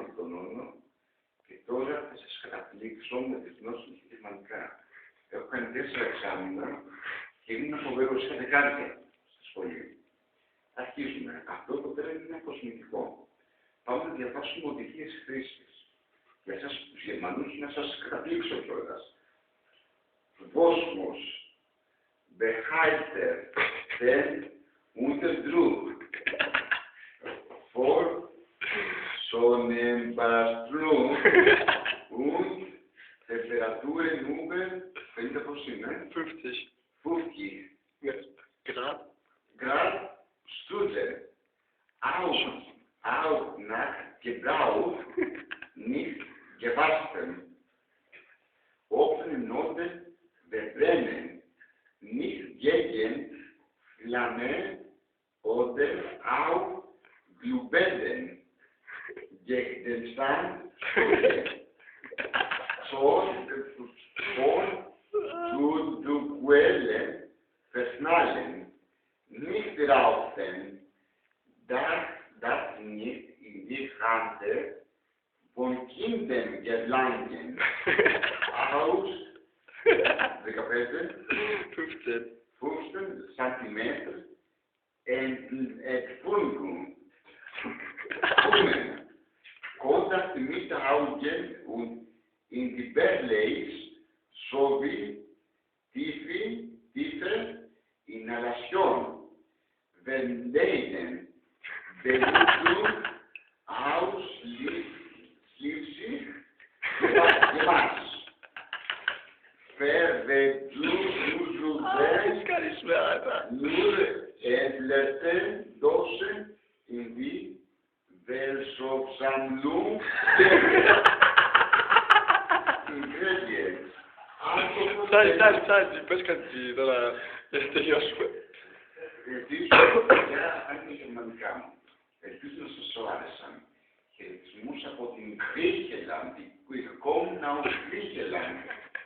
και τον όνο και τώρα θα σας καταπλήξω με τις γνώσεις μου στα γερμανικά. Έχω κάνει 4 εξάμηνα και ήμουν φοβερός, είχα δεκάρια στο σχολείο. Αρχίζουμε. Αυτό το πέρα είναι κοσμητικό. Πάμε να διαβάσουμε οδηγίες χρήσης. Για εσάς τους Γερμανούς να σας καταπλήξω κιόλας. Βόσμος, Behälter, den unter Druck, vor Sonnenbestrahlung und Temperaturen über, fängt πώς είναι, 50 Grad Stufe, auch nach Gebrauch nicht gewaschen. Offene Noten verbrennen, nicht gegen Flamme oder auch Glühbirnen, gegen den Stand von Duelle verschnallen, nicht rauchen, das nicht in die Hand von Kindern gelangen, aus 15 Zentimeter Entfernung kommen, Kontakt mit den Augen und in die Berleys sowie tiefe Inhalation, wenn Leben Benutzung ausschließlich gemacht. Ich kann nicht mehr, Alter. Nur entleerte Dosen in die Versorgungssammlung Ingredients. Στάζει, πες κάτι τώρα, για να τελειώσουμε. Ελπίζω για τα γερμανικά μου. Ελπίζω να σας άρεσαν. Χαιρετισμούς από την Griechenland, die Willkommen aus Griechenland.